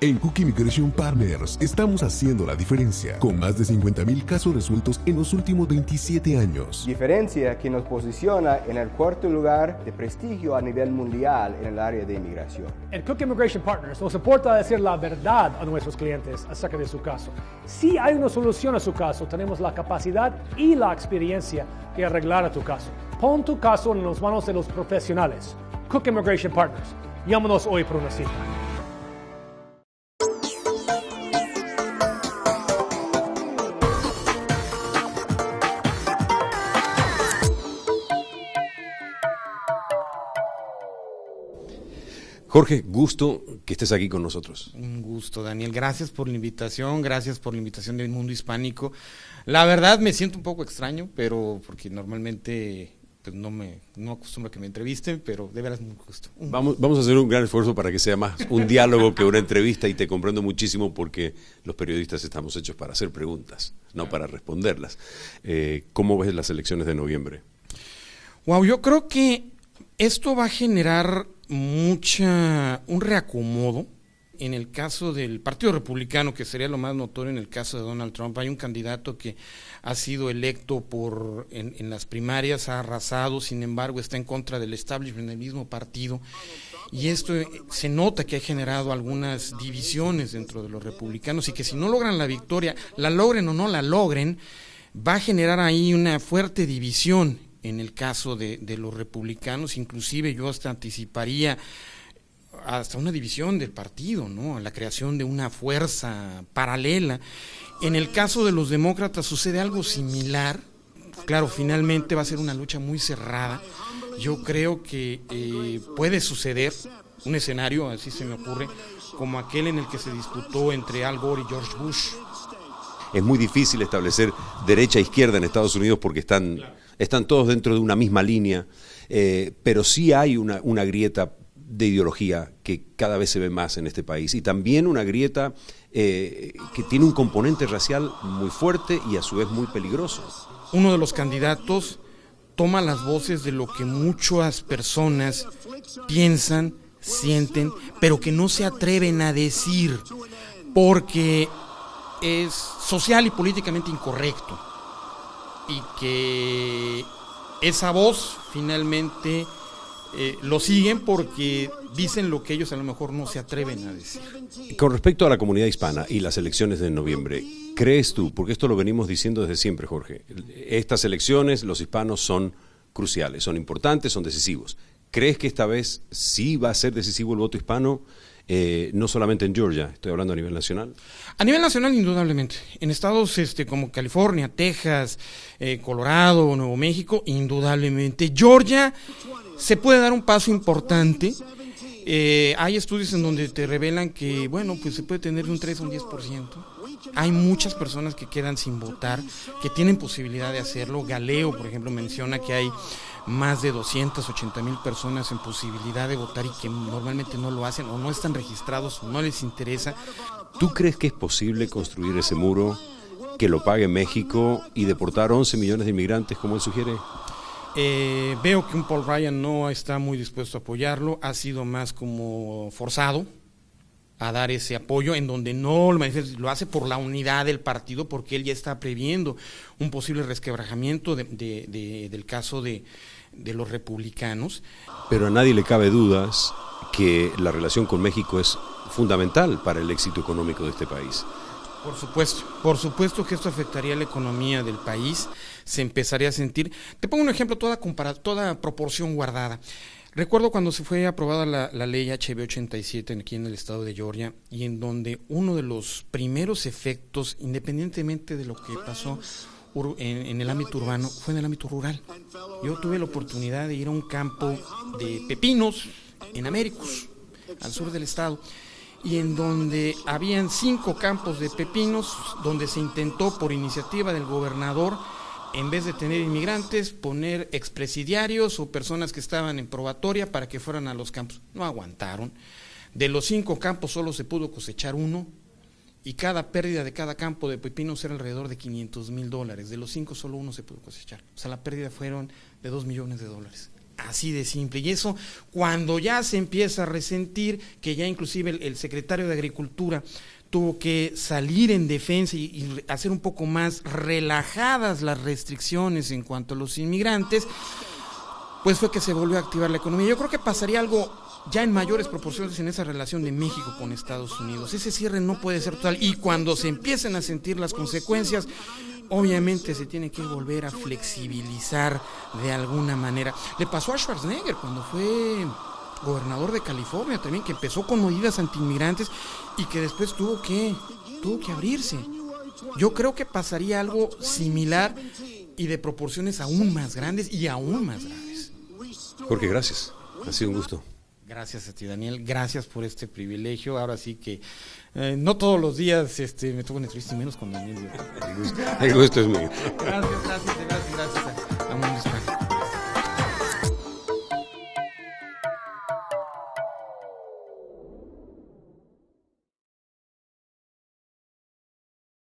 En Cook Immigration Partners estamos haciendo la diferencia, con más de 50,000 casos resueltos en los últimos 27 años. Diferencia que nos posiciona en el cuarto lugar de prestigio a nivel mundial en el área de inmigración. En Cook Immigration Partners nos importa decir la verdad a nuestros clientes acerca de su caso. Si hay una solución a su caso, tenemos la capacidad y la experiencia de arreglar a tu caso. Pon tu caso en las manos de los profesionales. Cook Immigration Partners. Llámanos hoy por una cita. Jorge, gusto que estés aquí con nosotros. Un gusto, Daniel. Gracias por la invitación del mundo hispánico. La verdad me siento un poco extraño, pero porque normalmente pues, no acostumbro a que me entrevisten, pero de veras muy gusto. Vamos a hacer un gran esfuerzo para que sea más un diálogo que una entrevista, y te comprendo muchísimo porque los periodistas estamos hechos para hacer preguntas, no para responderlas. ¿Cómo ves las elecciones de noviembre? Wow, yo creo que esto va a generar un reacomodo. En el caso del Partido Republicano, que sería lo más notorio en el caso de Donald Trump, hay un candidato que ha sido electo en las primarias, ha arrasado, sin embargo está en contra del establishment del mismo partido, y esto se nota que ha generado algunas divisiones dentro de los republicanos, y que si no logran la victoria, la logren o no la logren, va a generar ahí una fuerte división en el caso de los republicanos. Inclusive yo hasta anticiparía hasta una división del partido, ¿no? La creación de una fuerza paralela. En el caso de los demócratas sucede algo similar. Claro, finalmente va a ser una lucha muy cerrada. Yo creo que puede suceder un escenario, así se me ocurre, como aquel en el que se disputó entre Al Gore y George Bush. Es muy difícil establecer derecha e izquierda en Estados Unidos porque están todos dentro de una misma línea, pero sí hay una grieta de ideología que cada vez se ve más en este país, y también una grieta que tiene un componente racial muy fuerte y a su vez muy peligroso. Uno de los candidatos toma las voces de lo que muchas personas piensan, sienten, pero que no se atreven a decir porque es social y políticamente incorrecto, y que esa voz finalmente lo siguen porque dicen lo que ellos a lo mejor no se atreven a decir. Con respecto a la comunidad hispana y las elecciones de noviembre, ¿crees tú, porque esto lo venimos diciendo desde siempre, Jorge, estas elecciones, los hispanos son cruciales, son importantes, son decisivos? ¿Crees que esta vez sí va a ser decisivo el voto hispano? No solamente en Georgia, estoy hablando a nivel nacional. A nivel nacional, indudablemente. En estados como California, Texas, Colorado, Nuevo México, indudablemente. Georgia se puede dar un paso importante. Hay estudios en donde te revelan que, bueno, pues se puede tener de un 3 a un 10%. Hay muchas personas que quedan sin votar, que tienen posibilidad de hacerlo. Galeo, por ejemplo, menciona que hay más de 280,000 personas en posibilidad de votar y que normalmente no lo hacen, o no están registrados, o no les interesa. ¿Tú crees que es posible construir ese muro, que lo pague México y deportar 11 millones de inmigrantes como él sugiere? Veo que un Paul Ryan no está muy dispuesto a apoyarlo, ha sido más como forzado a dar ese apoyo, en donde no lo hace por la unidad del partido, porque él ya está previendo un posible resquebrajamiento del caso de los republicanos. Pero a nadie le cabe dudas que la relación con México es fundamental para el éxito económico de este país. Por supuesto que esto afectaría la economía del país, se empezaría a sentir. Te pongo un ejemplo, toda proporción guardada. Recuerdo cuando se fue aprobada la ley HB 87 aquí en el estado de Georgia, y en donde uno de los primeros efectos, independientemente de lo que pasó en el ámbito urbano, fue en el ámbito rural. Yo tuve la oportunidad de ir a un campo de pepinos en Américus, al sur del estado, y en donde habían 5 campos de pepinos, donde se intentó por iniciativa del gobernador, en vez de tener inmigrantes, poner expresidiarios o personas que estaban en probatoria para que fueran a los campos. No aguantaron. De los 5 campos solo se pudo cosechar 1, y cada pérdida de cada campo de pepinos era alrededor de $500,000. De los 5 solo 1 se pudo cosechar. O sea, la pérdida fueron de $2 millones. así de simple. Y eso, cuando ya se empieza a resentir, que ya inclusive el secretario de Agricultura tuvo que salir en defensa y hacer un poco más relajadas las restricciones en cuanto a los inmigrantes, pues fue que se volvió a activar la economía. Yo creo que pasaría algo ya en mayores proporciones en esa relación de México con Estados Unidos. Ese cierre no puede ser total, y cuando se empiecen a sentir las consecuencias, obviamente se tiene que volver a flexibilizar de alguna manera. Le pasó a Schwarzenegger cuando fue gobernador de California también, que empezó con medidas antiinmigrantes y que después tuvo que abrirse. Yo creo que pasaría algo similar y de proporciones aún más grandes y aún más graves. Jorge, gracias. Ha sido un gusto. Gracias a ti, Daniel. Gracias por este privilegio. Ahora sí que no todos los días me toca una entrevista, y menos con Daniel. El gusto es mío. Gracias. A Mundo Hispánico.